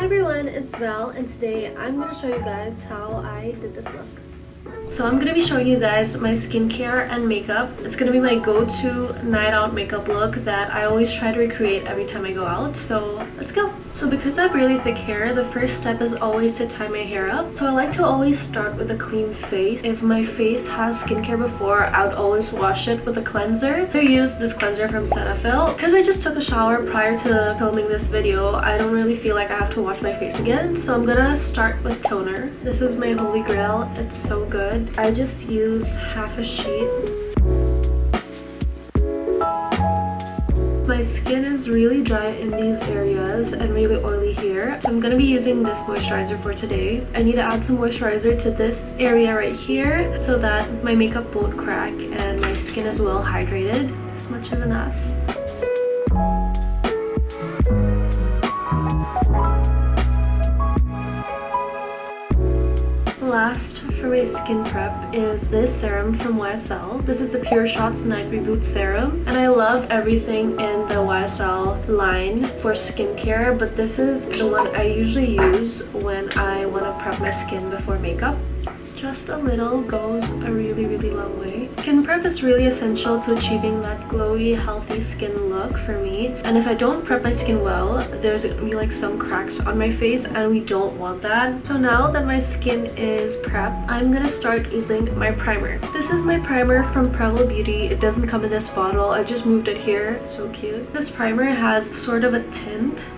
Hi everyone, it's Val, and today I'm going to show you guys how I did this look. So I'm going to be showing you guys my skincare and makeup. It's going to be my go-to night out makeup look that I always try to recreate every time I go out. So let's go! So because I have really thick hair, the first step is always to tie my hair up. So I like to always start with a clean face. If my face has skincare before, I would always wash it with a cleanser. I use this cleanser from Cetaphil. Because I just took a shower prior to filming this video, I don't really feel like I have to wash my face again. So I'm gonna start with toner. This is my holy grail. It's so good. I just use half a sheet. My skin is really dry in these areas and really oily here. So I'm going to be using this moisturizer for today. I need to add some moisturizer to this area right here so that my makeup won't crack and my skin is well hydrated. This much is enough. Last for my skin prep is this serum from YSL. This is the Pure Shots Night Reboot Serum, and I love everything in the YSL line for skincare, but this is the one I usually use when I want to prep my skin before makeup. Just a little goes a really long way. Skin prep is really essential to achieving that glowy, healthy skin look for me. And if I don't prep my skin well, there's gonna be like some cracks on my face and we don't want that. So now that my skin is prepped, I'm gonna start using my primer. This is my primer from Prevel Beauty. It doesn't come in this bottle. I just moved it here. So cute. This primer has sort of a tint.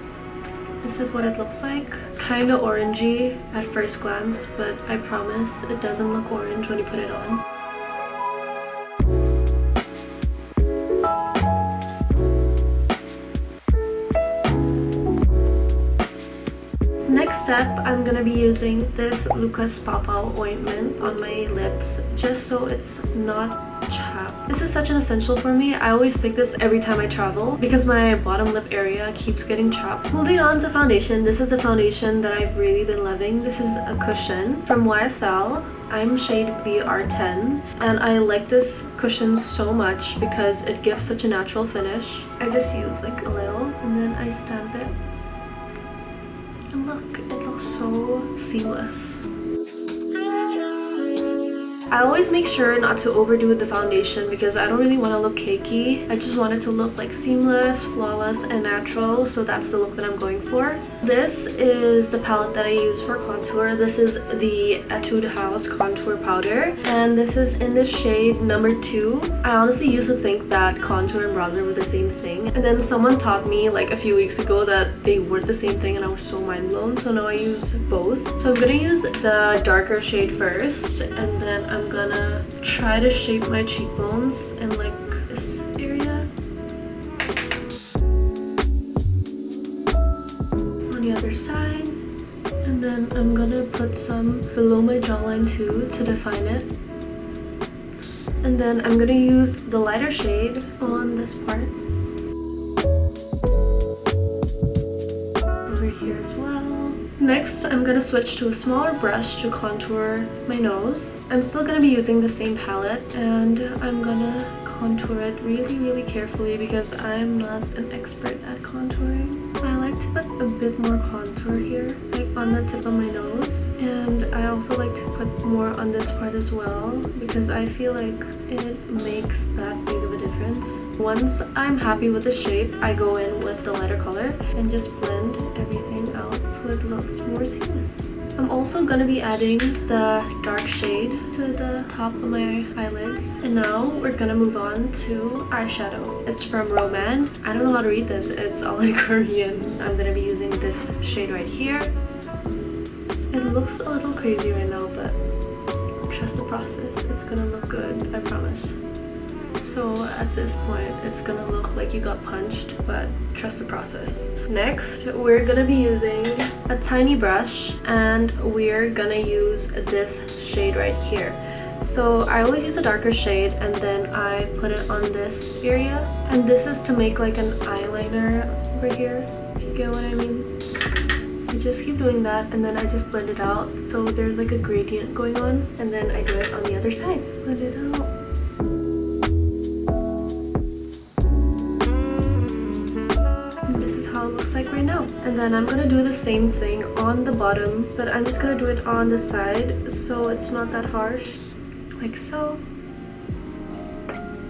This is what it looks like. Kind of orangey at first glance, but I promise it doesn't look orange when you put it on. Next step, I'm gonna be using this Lucas Pawpaw ointment on my lips just so it's not chapped. This is such an essential for me. I always take this every time I travel because my bottom lip area keeps getting chapped. Moving on to foundation. This is the foundation that I've really been loving. This is a cushion from YSL. I'm shade BR10 and I like this cushion so much because it gives such a natural finish. I just use like a little and then I stamp it. And look, it looks so seamless. I always make sure not to overdo the foundation because I don't really want to look cakey. I just want it to look like seamless, flawless, and natural. So that's the look that I'm going for. This is the palette that I use for contour. This is the Etude House Contour Powder. And this is in the shade number 2. I honestly used to think that contour and bronzer were the same thing. And then someone taught me like a few weeks ago that they were the same thing and I was so mind blown. So now I use both. So I'm gonna use the darker shade first and then I'm gonna try to shape my cheekbones in like this area. On the other side. And then I'm gonna put some below my jawline too to define it. And then I'm gonna use the lighter shade on this part. Over here as well. Next, I'm gonna switch to a smaller brush to contour my nose. I'm still gonna be using the same palette and I'm gonna contour it really carefully because I'm not an expert at contouring. I like to put a bit more contour here, like on the tip of my nose. And I also like to put more on this part as well because I feel like it makes that big of a difference. Once I'm happy with the shape, I go in with the lighter color and just blend everything out so it looks more seamless. I'm also gonna be adding the dark shade to the top of my eyelids. And now we're gonna move on to eyeshadow. It's from Roman. I don't know how to read this. It's all in Korean. I'm gonna be using this shade right here. It looks a little crazy right now, but trust the process. It's gonna look good, I promise. So at this point, it's gonna look like you got punched, but trust the process. Next, we're gonna be using a tiny brush and we're gonna use this shade right here. So I always use a darker shade and then I put it on this area. And this is to make like an eyeliner over here, if you get what I mean. I just keep doing that and then I just blend it out. So there's like a gradient going on and then I do it on the other side. Blend it out. And this is how it looks like right now. now. And then I'm gonna do the same thing on the bottom, but I'm just gonna do it on the side so it's not that harsh, like so.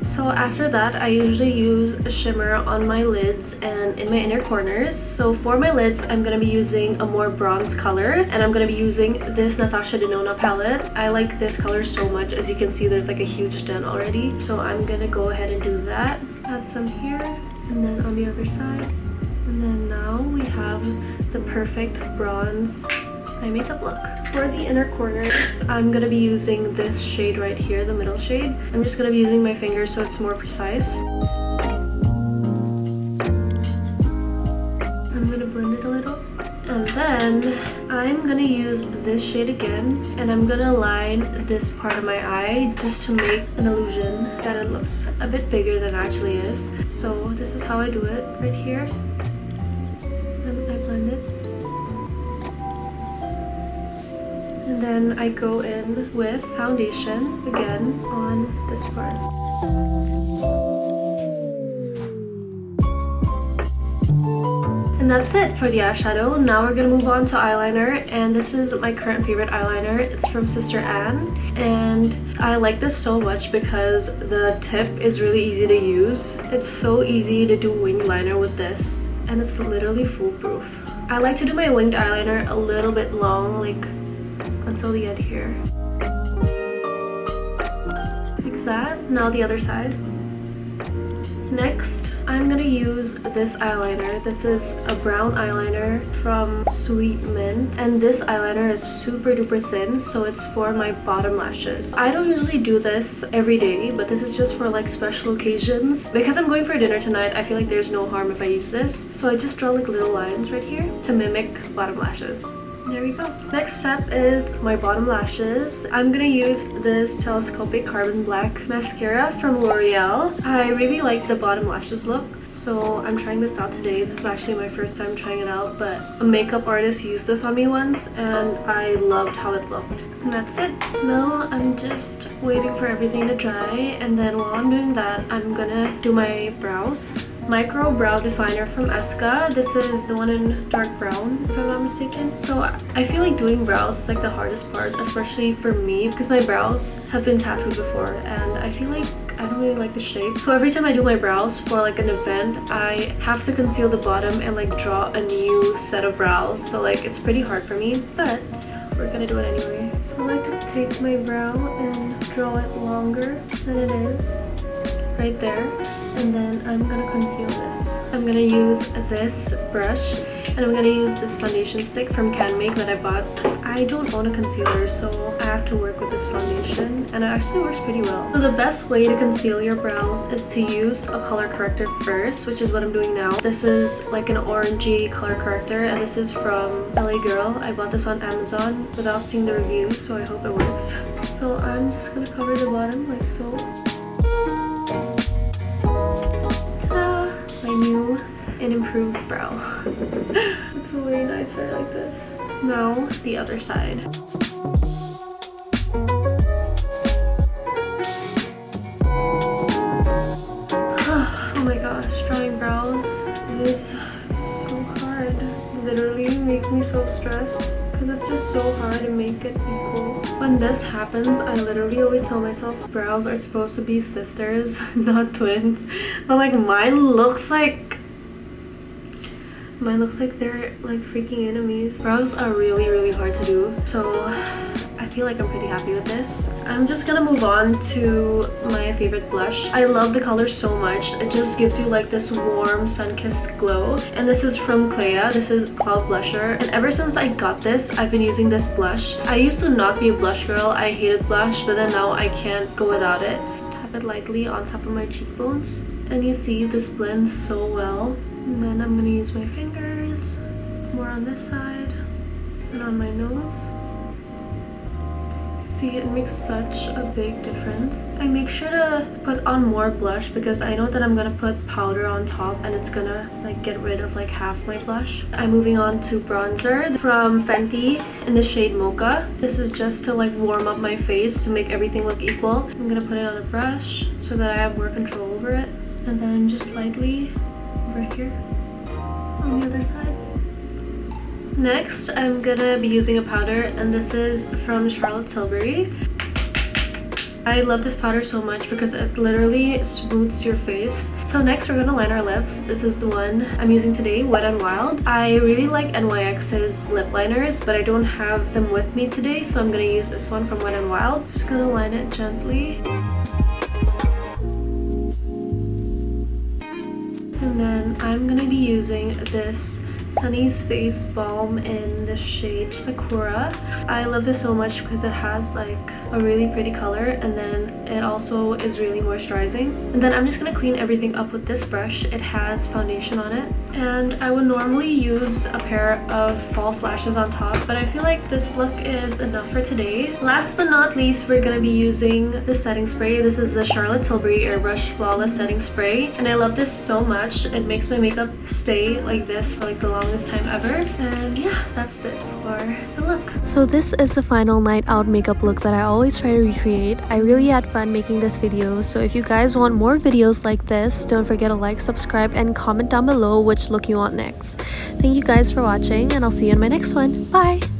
So after that, I usually use a shimmer on my lids and in my inner corners. So for my lids, I'm going to be using a more bronze color, and I'm going to be using this Natasha Denona palette. I like this color so much. As you can see, there's like a huge dent already. So I'm going to go ahead and do that. Add some here and then on the other side. And then now we have the perfect bronze eye makeup look. For the inner corners, I'm gonna be using this shade right here, the middle shade. I'm just gonna be using my fingers so it's more precise. I'm gonna blend it a little. And then I'm gonna use this shade again, and I'm gonna line this part of my eye just to make an illusion that it looks a bit bigger than it actually is. So this is how I do it right here. Then I blend it. And then I go in with foundation again on this part. And that's it for the eyeshadow. Now we're gonna move on to eyeliner, and this is my current favorite eyeliner. It's from Sister Anne, and I like this so much because the tip is really easy to use. It's so easy to do winged liner with this, and it's literally foolproof. I like to do my winged eyeliner a little bit long, like until the end here. Like that. Now the other side. Next, I'm gonna use this eyeliner. This is a brown eyeliner from Sweet Mint, and this eyeliner is super duper thin, so it's for my bottom lashes. I don't usually do this every day, but this is just for like special occasions. Because I'm going for dinner tonight, I feel like there's no harm if I use this. So I just draw like little lines right here to mimic bottom lashes. There we go. Next step is my bottom lashes. I'm gonna use this Telescopic Carbon Black mascara from L'Oreal. I really like the bottom lashes look, so I'm trying this out today. This is actually my first time trying it out, but a makeup artist used this on me once and I loved how it looked. And that's it. Now I'm just waiting for everything to dry, and then while I'm doing that, I'm gonna do my brows. Micro Brow Definer from Esca. This is the one in dark brown, if I'm not mistaken. So I feel like doing brows is like the hardest part, especially for me, because my brows have been tattooed before and I feel like I don't really like the shape. So every time I do my brows for like an event, I have to conceal the bottom and like draw a new set of brows. So like it's pretty hard for me, but we're gonna do it anyway. So I like to take my brow and draw it longer than it is. Right there. And then I'm gonna conceal this. I'm gonna use this brush, and I'm gonna use this foundation stick from CanMake that I bought. I don't own a concealer, so I have to work with this foundation, and it actually works pretty well. So the best way to conceal your brows is to use a color corrector first, which is what I'm doing now. This is like an orangey color corrector, and this is from LA Girl. I bought this on Amazon without seeing the review, so I hope it works. So I'm just gonna cover the bottom like so. My new and improved brow. It's way nicer like this. Now the other side. Oh my gosh, drawing brows is so hard. Literally makes me so stressed because it's just so hard to make it equal. When this happens, I literally always tell myself brows are supposed to be sisters, not twins. But like mine looks like they're like freaking enemies. Brows are really, really hard to do. So I feel like I'm pretty happy with this. I'm just gonna move on to my favorite blush. I love the color so much. It just gives you like this warm sun-kissed glow. And this is from Clea. This is Cloud Blusher. And ever since I got this, I've been using this blush. I used to not be a blush girl. I hated blush, but then now I can't go without it. Tap it lightly on top of my cheekbones. And you see this blends so well. And then I'm gonna use my fingers, more on this side, and on my nose. See, it makes such a big difference. I make sure to put on more blush because I know that I'm gonna put powder on top and it's gonna like get rid of like half my blush. I'm moving on to bronzer from Fenty in the shade Mocha. This is just to like warm up my face to make everything look equal. I'm gonna put it on a brush so that I have more control over it. And then just lightly over here on the other side. Next, I'm gonna be using a powder, and this is from Charlotte Tilbury. I love this powder so much because it literally smooths your face. So next we're gonna line our lips. This is the one I'm using today, Wet n Wild. I really like NYX's lip liners, but I don't have them with me today, so I'm gonna use this one from Wet n Wild. Just gonna line it gently. And then I'm gonna be using this Sunny's Face Balm in the shade Sakura. I love this so much because it has like a really pretty color, and then it also is really moisturizing. And then I'm just gonna clean everything up with this brush. It has foundation on it, and I would normally use a pair of false lashes on top, but I feel like this look is enough for today. Last but not least, we're gonna be using the setting spray. This is the Charlotte Tilbury Airbrush Flawless Setting Spray, and I love this so much. It makes my makeup stay like this for like the longest time ever. And yeah, that's it for the look. So this is the final night out makeup look that I always try to recreate. I really had fun making this video, so if you guys want more videos like this, don't forget to like, subscribe, and comment down below which look you want next. Thank you guys for watching, and I'll see you in my next one. Bye!